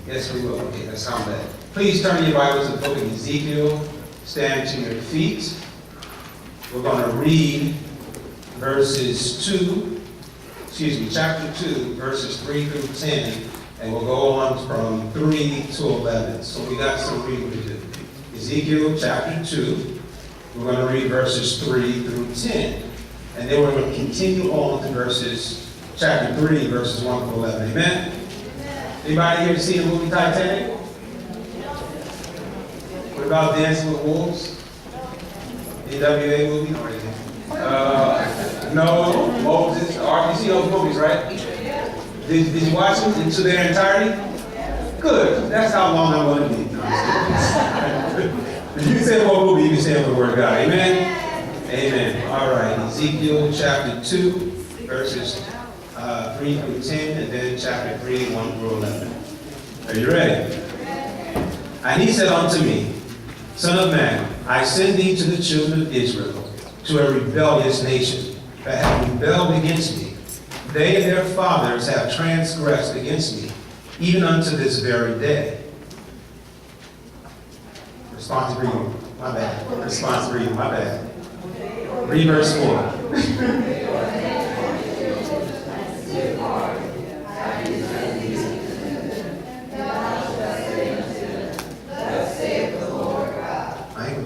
Yes, we will. Okay, that sounds bad. Please turn your Bibles to the book of Ezekiel. Stand to your feet. We're going to read chapter 2, verses 3 through 10, and we'll go on from 3 to 11. So we got some reading to do. Ezekiel chapter 2, we're going to read verses 3 through 10. And then we're going to continue on to chapter 3, verses 1 to 11. Amen? Anybody here see the movie Titanic? What about Dancing with Wolves? NWA movie? No, Moses, you see those movies, right? Did you watch them into their entirety? Good. That's how long I'm going to be. No, I'm just kidding. If you can say the whole movie, you can say the word of God. Amen? Amen. All right. Ezekiel chapter 2, verses 3 through 10, and then chapter 3, 1 through 11. Are you ready? And he said unto me, Son of man, I send thee to the children of Israel, to a rebellious nation, that have rebelled against me. They and their fathers have transgressed against me, even unto this very day. Responsive reading, my bad. Responsive reading, my bad. Read verse 4.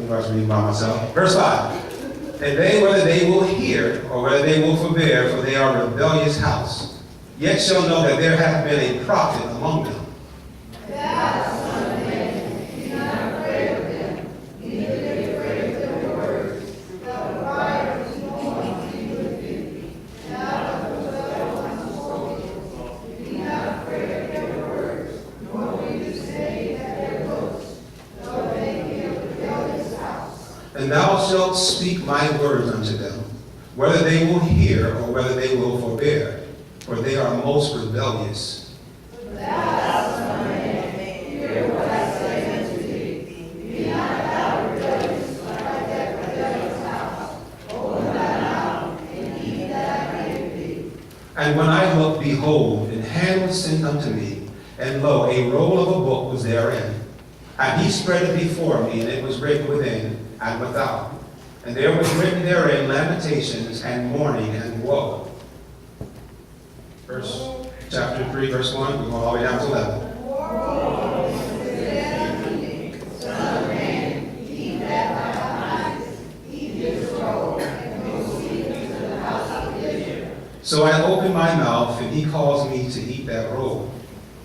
I was reading by myself. Verse 5. And they, whether they will hear, or whether they will forbear, for they are a rebellious house, yet shall know that there hath been a prophet among them. And thou shalt speak my words unto them, whether they will hear or whether they will forbear, for they are most rebellious. And when I looked, behold, an hand was sent unto me, and lo, a roll of a book was therein. And he spread it before me, and it was written within and without. And there was written therein lamentations and mourning and woe. Chapter 3, verse 1, we're going all the way down to 11. So I opened my mouth, and he caused me to eat that roll.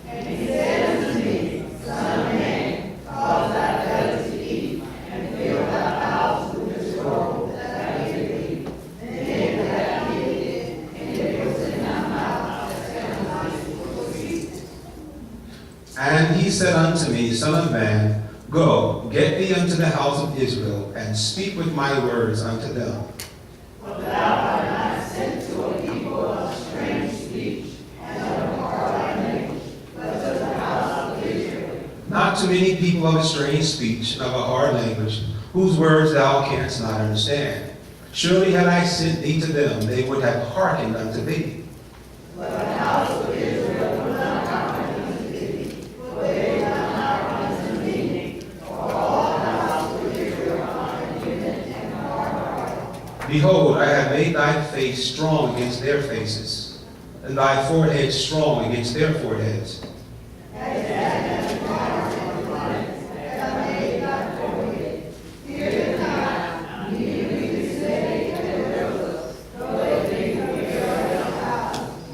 And he said unto me, Son of man, cause thy belly to eat, and fill thy mouth with this roll that thou didst eat. And then thou didst it, and it was in thy mouth as And he said unto me, Son of man, go, get thee unto the house of Israel, and speak with my words unto them. For thou art not sent to a people of strange speech, and of a hard language, but to the house of Israel. Not to many people of a strange speech and of a hard language, whose words thou canst not understand. Surely had I sent thee to them, they would have hearkened unto thee. But the house of Israel will not hearken unto thee, for they will not unto me. For all the house of Israel are impudent and hard-hearted. Behold, I have made thy face strong against their faces, and thy forehead strong against their foreheads.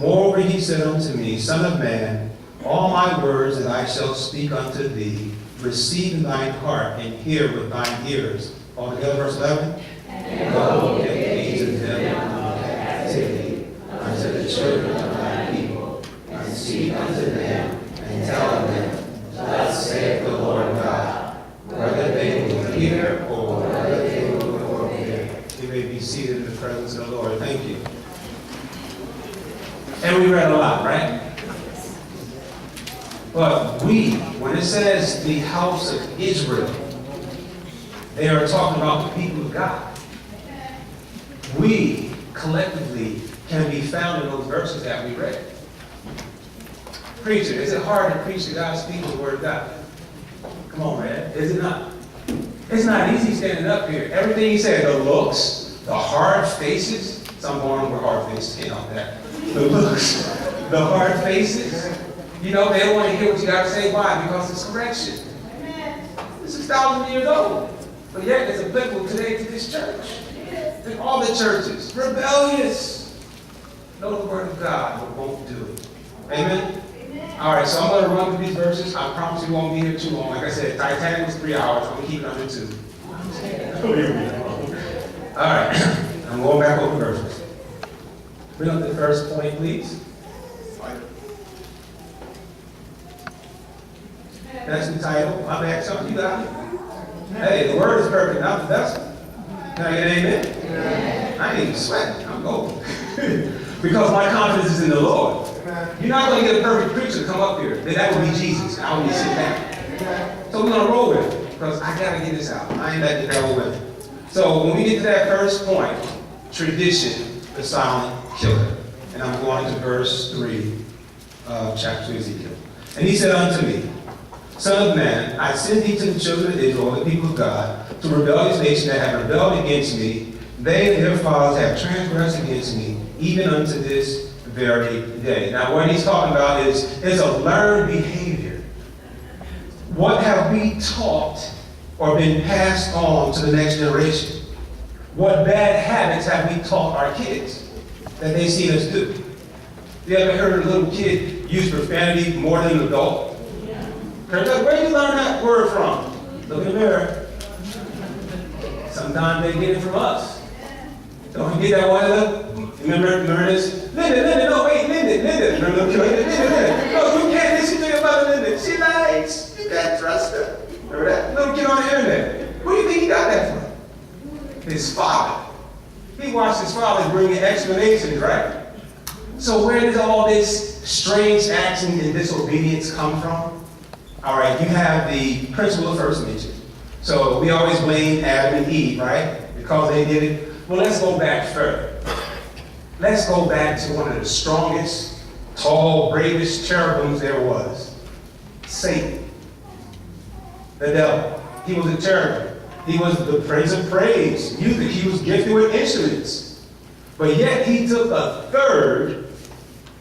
Moreover, he said unto me, Son of man, all my words that I shall speak unto thee, receive in thine heart, and hear with thine ears. All together, verse 11. And go, get thee to them of captivity, unto the children of thy people, and speak unto them, and tell them, Thus saith the Lord God, whether they will hear or whether they will forbear. You may be seated in the presence of the Lord. Thank you. And we read a lot, right? But when it says the house of Israel, they are talking about the people of God. We collectively can be found in those verses that we read. Preacher, is it hard to preach to God's people the word of God? Come on, man. Is it not? It's not easy standing up here. Everything he said, the looks, the hard faces. Some born with hard faces, can't help that. The looks, the hard faces. You know, they don't want to hear what you got to say. Why? Because it's correction. This is 1,000 years old. But yet it's applicable today to this church. And all the churches. Rebellious. Know the word of God, but won't do it. Amen? All right, so I'm going to run through these verses. I promise you won't be here too long. Like I said, Titanic was 3 hours. I'm going to keep it under 2. All right, I'm going back over verses. Bring up the first point, please. That's the title. My bad, son. You got it. Hey, the word is perfect, not the vessel. Can I get an amen? Amen. I ain't even sweating. I'm golden. Because my confidence is in the Lord. You're not going to get a perfect preacher to come up here. Then that would be Jesus. And I would need to sit down. So we're going to roll with it. Because I got to get this out. I ain't letting the devil win. So when we get to that first point, tradition, the silent killer. And I'm going to verse 3 of chapter 2 of Ezekiel. And he said unto me, Son of man, I send thee to the children of Israel, the people of God, to a rebellious nation that have rebelled against me. They and their fathers have transgressed against me, even unto this very day. Now, what he's talking about is a learned behavior. What have we taught or been passed on to the next generation? What bad habits have we taught our kids that they've seen us do? You ever heard a little kid use profanity more than an adult? Where did you learn that word from? Look in the mirror. Sometimes they get it from us. Don't you get that one? Look? Remember this? Linda, no, wait, Linda. Remember Linda. No, you can't listen to your mother, Linda. She lies. You can't trust her. Remember that little kid on the internet? Who do you think he got that from? His father. He watched his father bring in explanations, right? So where does all this strange action and disobedience come from? All right, you have the principle of first mention. So we always blame Adam and Eve, right? Because they did it. Well, let's go back further. Let's go back to one of the strongest, tall, bravest cherubims there was. Satan. The devil. He was a cherubim. He was the prince of praise. Music. He was gifted with instruments. But yet he took a third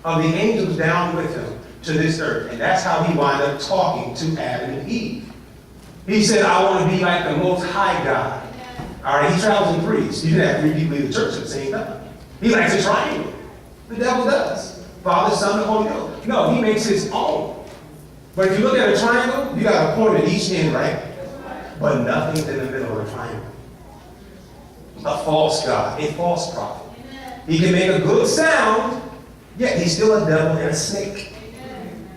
of the angels down with him to this earth. And that's how he wound up talking to Adam and Eve. He said, I want to be like the Most High God. All right, he travels in threes. You didn't have 3 people in the church at the same time. He likes a triangle. The devil does. Father, Son, and Holy Ghost. No, he makes his own. But if you look at a triangle, you got a point at each end, right? But nothing's in the middle of the triangle. A false God, a false prophet. He can make a good sound, yet he's still a devil and a snake.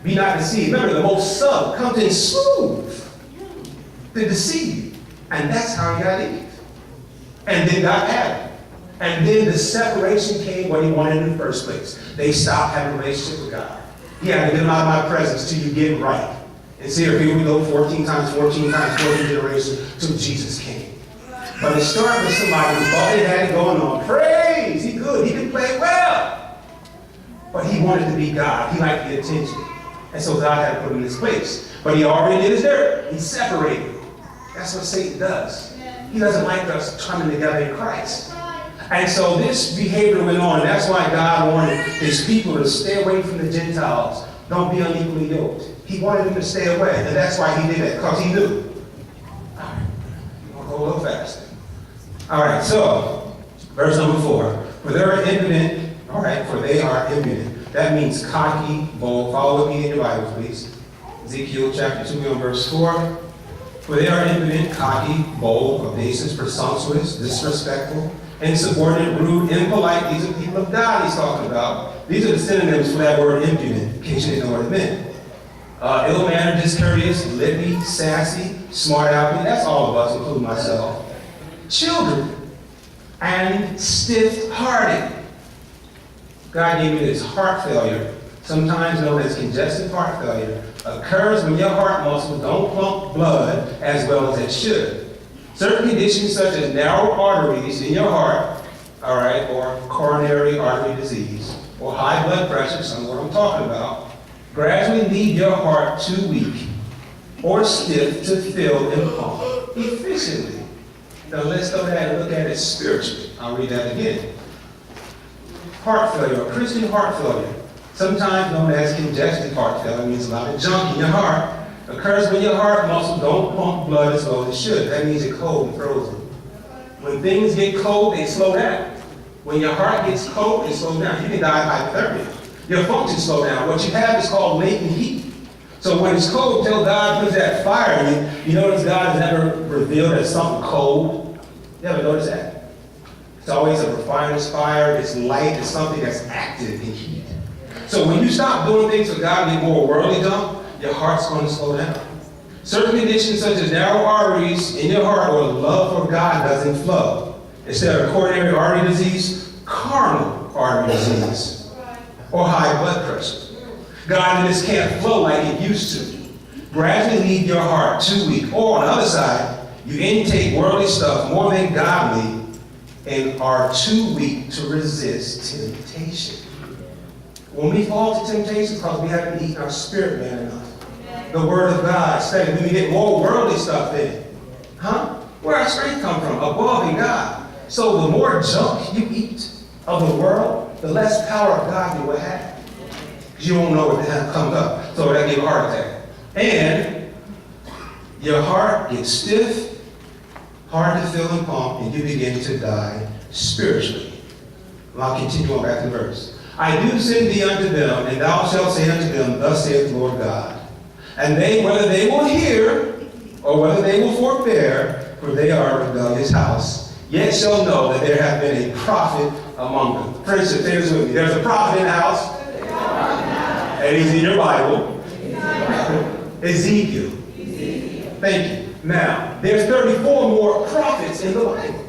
Be not deceived. Remember, the most subtle comes in smooth to deceive you. And that's how he got Eve. And then got Adam. And then the separation came what he wanted in the first place. They stopped having a relationship with God. He had to get them out of my presence till you get it right. And see, here we go 14 times, 14 generations till Jesus came. But it started with somebody who thought they had it going on. Praise! He could. He could play well. But he wanted to be God. He liked the attention. And so God had to put him in his place. But he already did his dirt. He separated. That's what Satan does. He doesn't like us coming together in Christ. And so this behavior went on. And that's why God wanted his people to stay away from the Gentiles. Don't be unequally yoked. He wanted them to stay away. And that's why he did that. Because he knew. All right. We're going to go a little faster. All right. So, verse number 4. For they are impudent. All right. For they are impudent. That means cocky, bold. Follow with me in your Bible, please. Ezekiel chapter 2, verse 4. For they are impudent, cocky, bold, audacious, presumptuous, disrespectful, insubordinate, rude, impolite. These are people of God he's talking about. These are the synonyms for that word impudent, in case you didn't know what it meant. Ill-mannered, discourteous, lippy, sassy, smart-alecky. That's all of us, including myself. Children. And stiff-hearted. God gave me this heart failure, sometimes known as congestive heart failure, occurs when your heart muscles don't pump blood as well as it should. Certain conditions such as narrow arteries in your heart, all right, or coronary artery disease, or high blood pressure, some of what I'm talking about, Gradually lead your heart too weak or stiff to fill and pump efficiently. Now let's go ahead and look at it spiritually. I'll read that again. Heart failure, or Christian heart failure, sometimes known as congested heart failure, means a lot of junk in your heart, occurs when your heart muscles don't pump blood as well as it should. That means it's cold and frozen. When things get cold, they slow down. When your heart gets cold, it slows down. You can die of hypothermia. Your functions slow down. What you have is called latent heat. So when it's cold, until God puts that fire in you, you notice God has never revealed as something cold. You ever notice that? It's always a refiner's fire. It's light. It's something that's active in heat. So when you stop doing things for God and get more worldly done, your heart's going to slow down. Certain conditions such as narrow arteries in your heart or love for God doesn't flow. Instead of coronary artery disease, carnal artery disease, or high blood pressure. God just can't flow like it used to. Gradually leave your heart too weak. Or on the other side, you intake worldly stuff more than godly and are too weak to resist temptation. When we fall to temptation, because we haven't eaten our spirit man enough. The Word of God, especially when we get more worldly stuff in. Where our strength come from? Above in God. So the more junk you eat of the world, the less power of God you will have. Because you won't know what the hell comes up. So that gives you a heart attack. And your heart gets stiff, hard to fill and pump, and you begin to die spiritually. Well, I'll continue on back to the verse. I do send thee unto them, and thou shalt say unto them, thus saith the Lord God. And they, whether they will hear, or whether they will forbear, for they are a rebellious house, yet shall know that there hath been a prophet among them. For instance, say this with me. There's a prophet in the house, and he's in your Bible. Ezekiel. Thank you. Now, there's 34 more prophets in the Bible.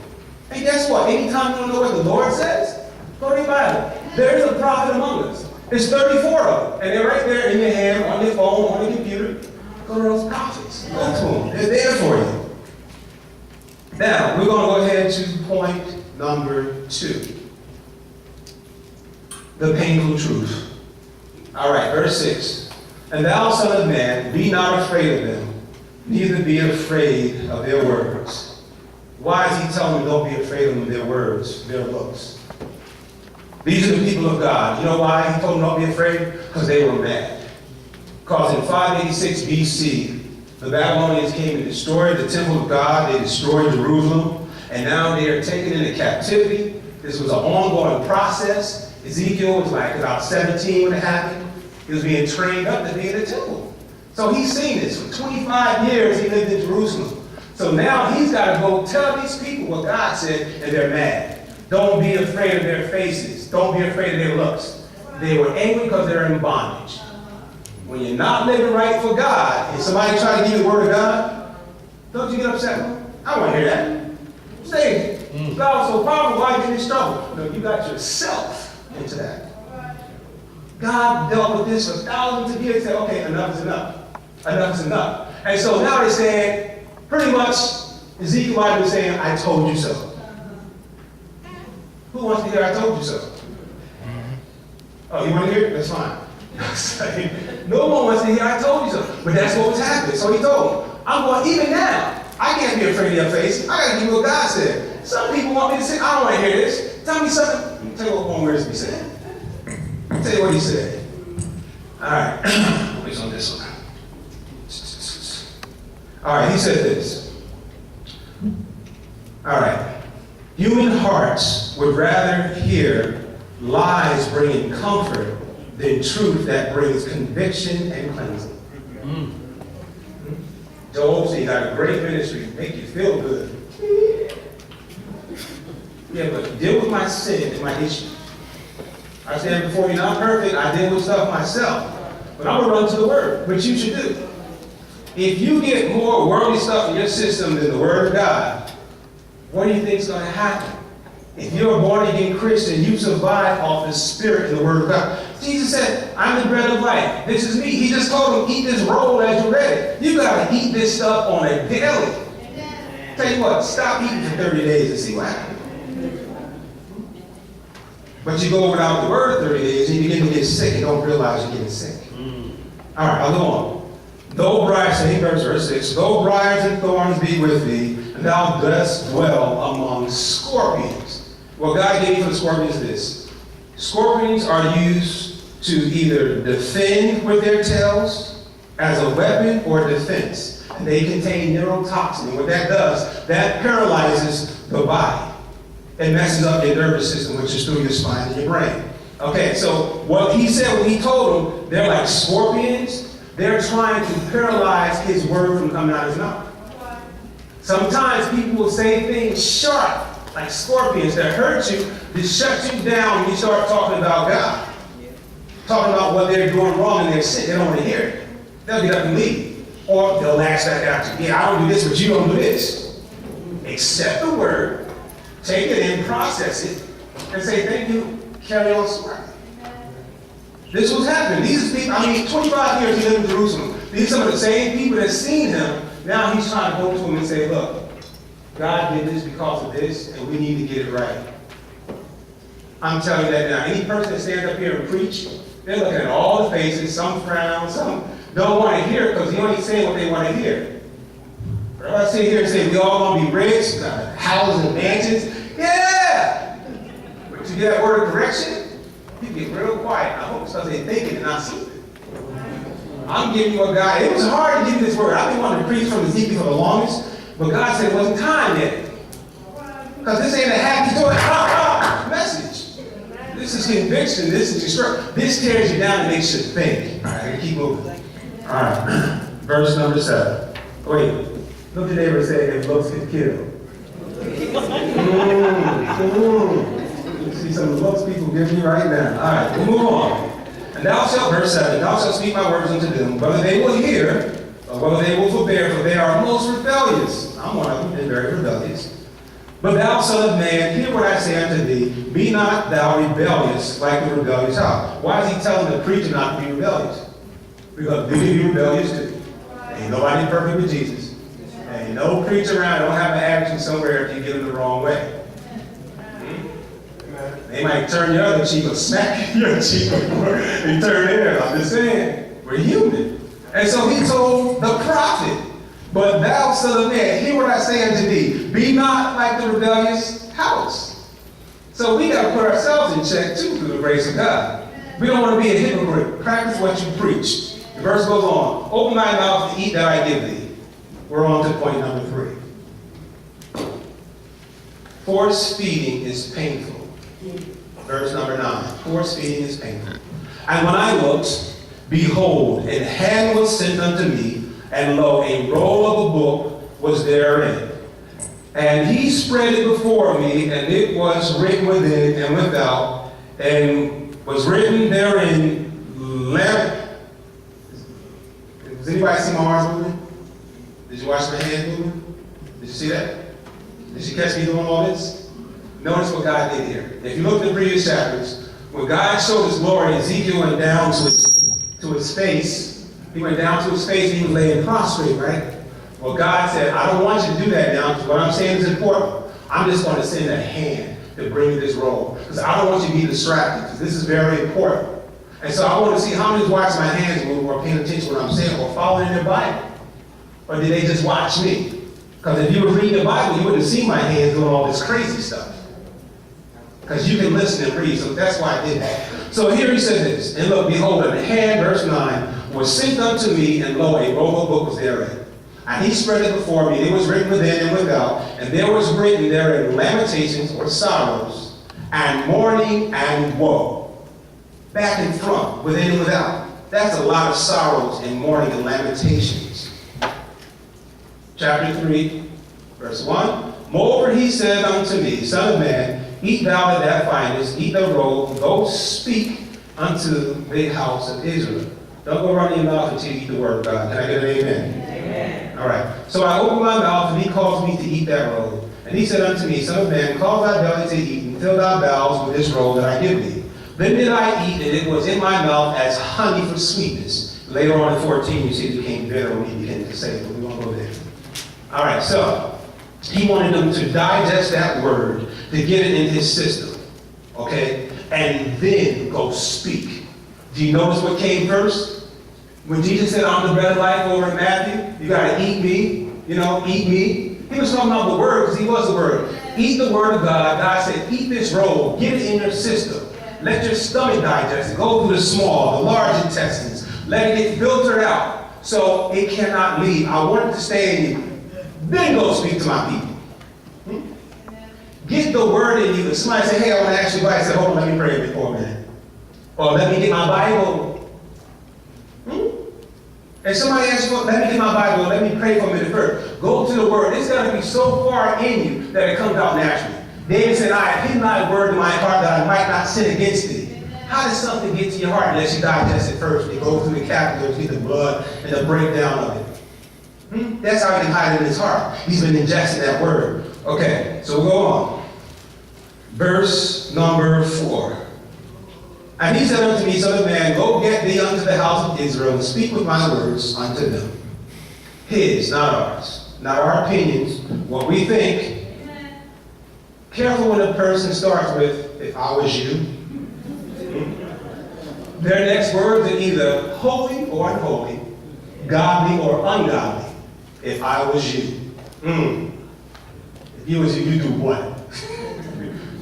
And guess what? Anytime you want to know what the Lord says, go to your Bible. There's a prophet among us. There's 34 of them. And they're right there in your hand, on your phone, on your computer. Go to those prophets. Go to them. They're there for you. Now, we're going to go ahead to point number 2. The painful truth. All right, verse 6. And thou, son of man, be not afraid of them, neither be afraid of their words. Why is he telling them don't be afraid of them, their words, their looks? These are the people of God. You know why he told them don't be afraid? Because they were mad. Because in 586 BC, the Babylonians came and destroyed the temple of God. They destroyed Jerusalem. And now they are taken into captivity. This was an ongoing process. Ezekiel was like about 17 when it happened. He was being trained up to be in the temple. So he's seen this. For 25 years he lived in Jerusalem. So now he's got to go tell these people what God said, and they're mad. Don't be afraid of their faces. Don't be afraid of their looks. They were angry because they're in bondage. When you're not living right for God, and somebody try to give you the word of God, don't you get upset? I want to hear that. Say, God was so powerful, why are you in this trouble? No, you got yourself into that. God dealt with this for thousands of years. He said, okay, enough is enough. Enough is enough. And so now they're saying, pretty much, Ezekiel might have been saying, I told you so. Who wants to hear I told you so? Oh, you want to hear it? That's fine. No one wants to hear I told you so. But that's what was happening. So he told them, I'm going, even now, I can't be afraid of your face. I got to give you what God said. Some people want me to say, I don't want to hear this. Tell me something. Let me tell you what one word he said. Let me tell you what he said. All right. What's on this one? All right, he said this. All right. Human hearts would rather hear lies bringing comfort than truth that brings conviction and cleansing. Joel, so you got a great ministry, make you feel good. Yeah, but deal with my sin and my issues. I stand before you not perfect, I deal with stuff myself. But I'm going to run to the Word, which you should do. If you get more worldly stuff in your system than the Word of God, what do you think is going to happen? If you're a born-again Christian, you survive off the Spirit and the Word of God. Jesus said, I'm the bread of life. This is me. He just told him, eat this roll as you read it. You got to eat this stuff on a daily. Tell you what, stop eating for 30 days and see what happens. But you go without the Word 30 days and you begin to get sick and don't realize you're getting sick. All right, I'll go on. Though briars, same verse 6, though briars and thorns be with thee, and thou dost dwell among scorpions. What God gave for the scorpions is this. Scorpions are used to either defend with their tails as a weapon or defense. And they contain neurotoxin. And what that does, that paralyzes the body. It messes up your nervous system, which is through your spine and your brain. Okay, so what he said when he told them, they're like scorpions. They're trying to paralyze his word from coming out of his mouth. Sometimes people will say things sharp, like scorpions, that hurt you, that shut you down when you start talking about God. Talking about what they're doing wrong and their sin. They don't want to hear it. They'll get up and leave. Or they'll lash back at you. Yeah, I don't do this, but you don't do this. Accept the word, take it in, process it, and say, thank you, carry on smartly. This was happening. These people, 25 years he lived in Jerusalem. These are some of the same people that seen him. Now he's trying to go to them and say, look, God did this because of this, and we need to get it right. I'm telling you that now. Any person that stands up here and preach, they're looking at all the faces, some frown, some don't want to hear it because he only saying what they want to hear. But if I sit here and say, we all going to be rich, houses and mansions, yeah! But you get that word of correction, you get real quiet. I hope it's because they're thinking and not sleeping. I'm giving you a guy. It was hard to give you this word. I've been wanting to preach from Ezekiel for the longest, but God said it wasn't time yet. Because this ain't a happy joy message. This is conviction. This is instruction. This tears you down and makes you think. All right, keep moving. All right, verse number 7. Wait, look at neighbor and say, if looks get killed. You see some of the looks people give me right now. All right, we'll move on. And thou shalt, verse 7, thou shalt speak my words unto them, whether they will hear, or whether they will forbear, for they are most rebellious. I'm one of them, they're very rebellious. But thou, son of man, hear what I say unto thee, be not thou rebellious like the rebellious child. Why is he telling the preacher not to be rebellious? Because they can be rebellious too. Ain't nobody perfect with Jesus. Ain't no preacher around don't have an action somewhere if you get them the wrong way. They might turn your other cheek or smack your cheek and turn theirs. I'm just saying, we're human. And so he told the prophet, but thou, son of man, hear what I say unto thee, be not like the rebellious house. So we got to put ourselves in check too through the grace of God. We don't want to be a hypocrite. Practice what you preach. The verse goes on, open thy mouth and eat that I give thee. We're on to point number 3. Force feeding is painful. Verse number 9. Force feeding is painful. And when I looked, behold, a hand was sent unto me, and lo, a roll of a book was therein. And he spread it before me, and it was written within and without, and was written therein. Does anybody see my arms moving? Did you watch my hands moving? Did you see that? Did you catch me doing all this? Notice what God did here. If you look at the previous chapters, when God showed his glory, Ezekiel went down to his face. He went down to his face and he was laying prostrate, right? Well, God said, I don't want you to do that now because what I'm saying is important. I'm just going to send a hand to bring you this roll because I don't want you to be distracted because this is very important. And so I want to see how many watch my hands move or paying attention to what I'm saying or following their Bible. Or did they just watch me? Because if you were reading the Bible, you wouldn't see my hands doing all this crazy stuff. Because you can listen and read, so that's why I did that. So here he says this, and look, behold, a hand, verse 9, was sent unto me, and lo, a roll of book was therein. And he spread it before me, it was written within and without, and there was written therein lamentations or sorrows, and mourning and woe. Back and front, within and without. That's a lot of sorrows and mourning and lamentations. Chapter 3, verse 1. Moreover he said unto me, Son of man, eat thou that findest, eat the roll, go speak unto the house of Israel. Don't go running your mouth until you eat the word of God. Can I get an amen? Amen. All right. So I opened my mouth, and he caused me to eat that roll. And he said unto me, Son of man, cause thy belly to eat, and fill thy bowels with this roll that I give thee. Then did I eat, and it was in my mouth as honey for sweetness. Later on in 14, you see it became bitter when he began to say, but we won't go there. All right, so he wanted them to digest that word, to get it in his system, okay? And then go speak. Do you notice what came first? When Jesus said, I'm the bread of life over in Matthew, you got to eat me, eat me. He was talking about the Word because he was the Word. Eat the Word of God. God said, eat this roll. Get it in your system. Let your stomach digest it. Go through the small, the large intestines. Let it get filtered out so it cannot leave. I want it to stay in you. Then go speak to my people. Get the Word in you. If somebody say, hey, I want to ask you why, I say, hold on, let me pray before a minute. Or let me get my Bible. And somebody asks you, let me get my Bible, let me pray for a minute first. Go to the Word. It's got to be so far in you that it comes out naturally. David said, I have hidden thy word in my heart that I might not sin against thee. How does something get to your heart unless you digest it first? You go through the capillaries, get the blood, and the breakdown of it. That's how he can hide it in his heart. He's been ingesting that word. Okay, so we'll go on. Verse number 4. And he said unto me, Son of man, go get thee unto the house of Israel, and speak with my words unto them. His, not ours. Not our opinions, what we think. Careful when a person starts with, if I was you. Their next words are either holy or unholy, godly or ungodly. If I was you. If you was you, you do what?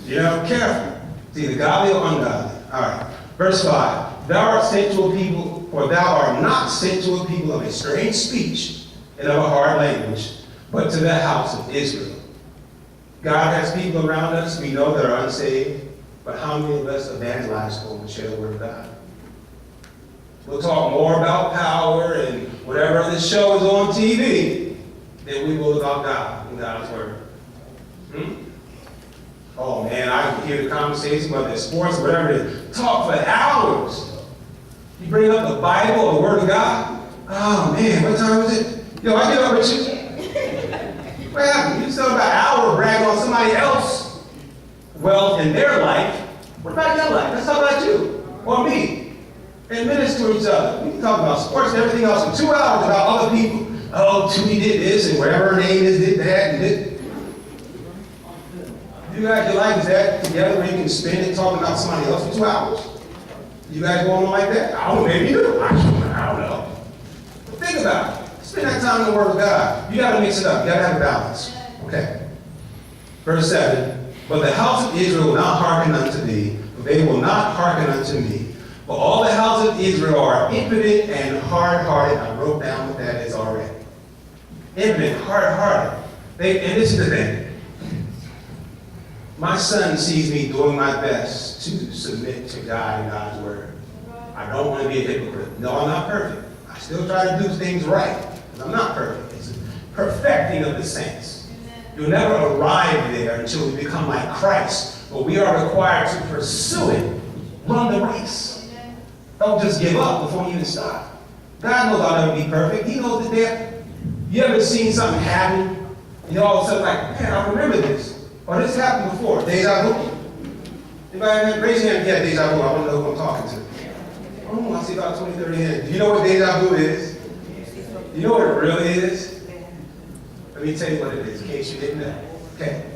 Careful. It's either godly or ungodly. All right. Verse 5. Thou art sent to a people, for thou art not sent to a people of a strange speech and of a hard language, but to the house of Israel. God has people around us we know that are unsaved, but how many of us evangelize for them and share the word of God? We'll talk more about power and whatever other show is on TV than we will about God and God's word. Oh man, I can hear the conversation, whether it's sports or whatever it is. Talk for hours. You bring up the Bible or the Word of God. Oh man, what time is it? Yo, I get up with you. What happened? You still about an hour bragging on somebody else's wealth in their life. What about your life? Let's talk about you or me. And minister to each other. We can talk about sports and everything else for 2 hours about other people. Oh, Tootie did this and whatever her name is did that and did. You guys, your life is that together where you can spend it talking about somebody else for 2 hours? You guys going on like that? I don't know, maybe you do. I don't know. But think about it. Spend that time in the Word of God. You got to mix it up. You got to have a balance. Okay. Verse 7. But the house of Israel will not hearken unto thee, for they will not hearken unto me. For all the house of Israel are impotent and hard-hearted. I wrote down what that is already. Impotent, hard-hearted. And this is the thing. My son sees me doing my best to submit to God and God's word. I don't want to be a hypocrite. No, I'm not perfect. I still try to do things right, but I'm not perfect. It's a perfecting of the saints. You'll never arrive there until we become like Christ, but we are required to pursue it. Run the race. Don't just give up before you even start. God knows I'll never be perfect. He knows that there. You ever seen something happen, and you all of a sudden like, man, I remember this. Or this happened before. Deja vu. Anybody raise your hand if you had deja vu? I want to know who I'm talking to. Oh, I see about 20, 30 hands. Do you know what deja vu is? Do you know what it really is? Let me tell you what it is, in case you didn't know. Okay.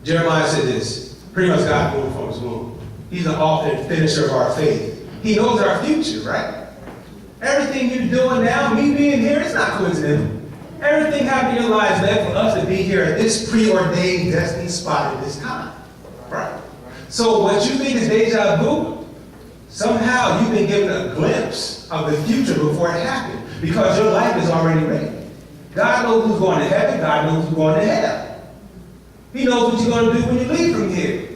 Jeremiah said this. Pretty much God knew him from his womb. He's the author and finisher of our faith. He knows our future, right? Everything you're doing now, me being here, it's not coincidental. Everything happening in your lives led for us to be here at this preordained, destined spot at this time. Right? So what you think is deja vu, somehow you've been given a glimpse of the future before it happened because your life is already ready. God knows who's going to heaven. God knows who's going to hell. He knows what you're going to do when you leave from here.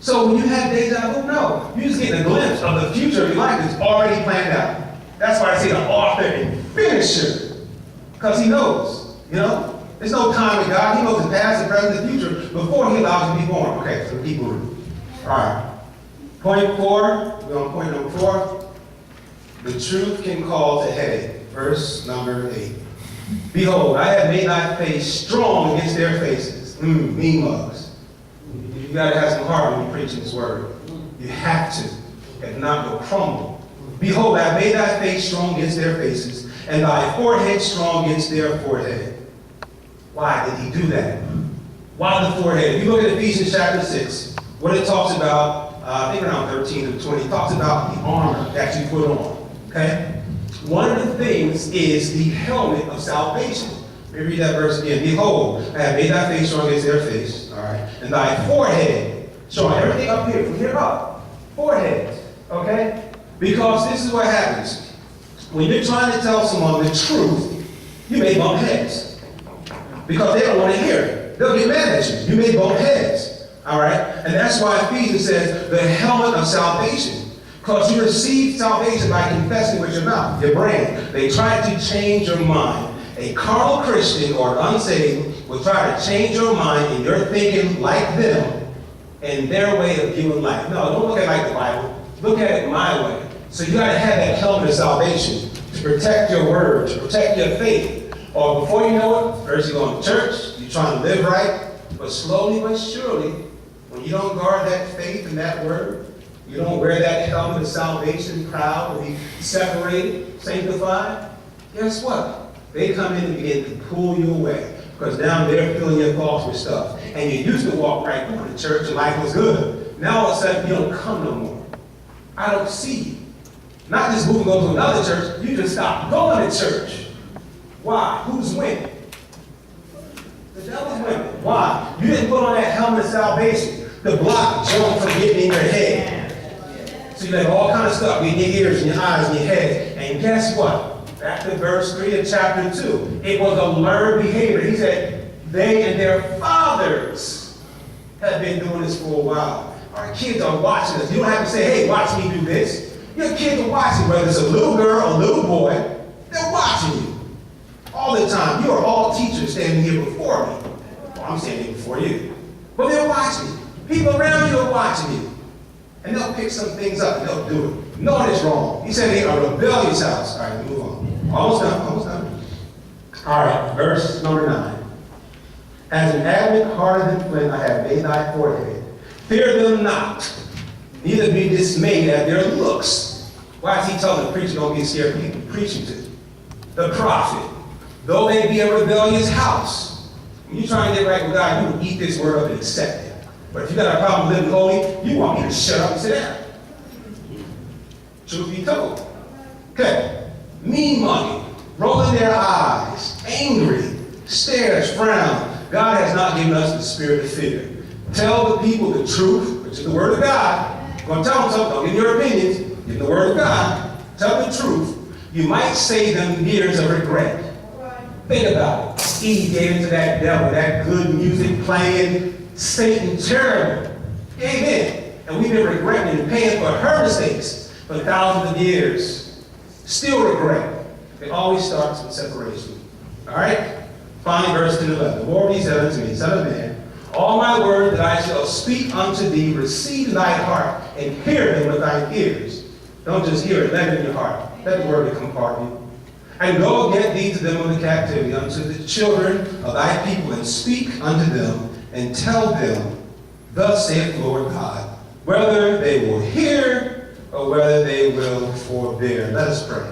So when you have deja vu, no. You're just getting a glimpse of the future of your life that's already planned out. That's why I say the author and finisher. Because he knows, There's no time with God. He knows the past, the present, the future before he allows you to be born. Okay, so keep moving. All right. Point 4, we're on point number 4. The truth can cause a headache. Verse number 8. Behold, I have made thy face strong against their faces. Mean mugs. You got to have some heart when you preach this word. You have to. If not, you'll crumble. Behold, I have made thy face strong against their faces, and thy forehead strong against their forehead. Why did he do that? Why the forehead? If you look at Ephesians chapter 6, what it talks about, I think around 13 to 20, it talks about the armor that you put on. Okay? One of the things is the helmet of salvation. Let me read that verse again. Behold, I have made thy face shine against their face, all right, and thy forehead showing everything up here, from here up. Forehead, okay? Because this is what happens. When you're trying to tell someone the truth, you may bump heads. Because they don't want to hear it. They'll get mad at you. You may bump heads, all right? And that's why Ephesians says the helmet of salvation. Because you receive salvation by confessing with your mouth, your brain. They try to change your mind. A carnal Christian or unsaved will try to change your mind and you're thinking like them and their way of viewing life. No, don't look at it like the Bible. Look at it my way. So you got to have that helmet of salvation to protect your words, to protect your faith. Or before you know it, first you're going to church, you're trying to live right, but slowly but surely, when you don't guard that faith and that word, you don't wear that helmet of salvation, proud to be separated, sanctified, guess what? They come in and begin to pull you away because now they're filling your thoughts with stuff. And you used to walk right going to church and life was good. Now all of a sudden you don't come no more. I don't see you. Not just move and go to another church, you just stop going to church. Why? Who's winning? The devil's winning. Why? You didn't put on that helmet of salvation to block junk from getting in your head. So you let all kind of stuff in your ears and your eyes and your head. And guess what? Back to verse 3 of chapter 2. It was a learned behavior. He said, they and their fathers have been doing this for a while. Our kids are watching us. You don't have to say, hey, watch me do this. Your kids are watching, whether it's a little girl, a little boy, they're watching you. All the time. You are all teachers standing here before me. Well, I'm standing here before you. But they're watching you. People around you are watching you. And they'll pick some things up and they'll do it. Knowing it's wrong. He said they are a rebellious house. All right, move on. Almost done, almost done. All right, verse number 9. As an adamant harder than flint, I have made thy forehead. Fear them not, neither be dismayed at their looks. Why is he telling the preacher don't be scared of people preaching to? The prophet, though they be a rebellious house. When you're trying to get right with God, you will eat this word up and accept it. But if you got a problem living holy, you want me to shut up and sit down. Truth be told. Okay. Mean money, rolling their eyes, angry, stares, frown. God has not given us the spirit of fear. Tell the people the truth, which is the word of God. You're going to tell them something, don't give your opinions. Give the word of God. Tell the truth. You might save them years of regret. Think about it. Eve gave into that devil, that good music playing, Satan terrible. Gave in. And we've been regretting and paying for her mistakes for thousands of years. Still regret. It always starts with separation. All right? Finally, verse 10 and 11. The Lord he said unto me, Son of man, all my word that I shall speak unto thee, receive in thy heart, and hear them with thine ears. Don't just hear it, let it in your heart. Let the word become part of you. And go get thee to them of the captivity, unto the children of thy people, and speak unto them, and tell them, thus saith the Lord God, whether they will hear or whether they will forbear. Let us pray.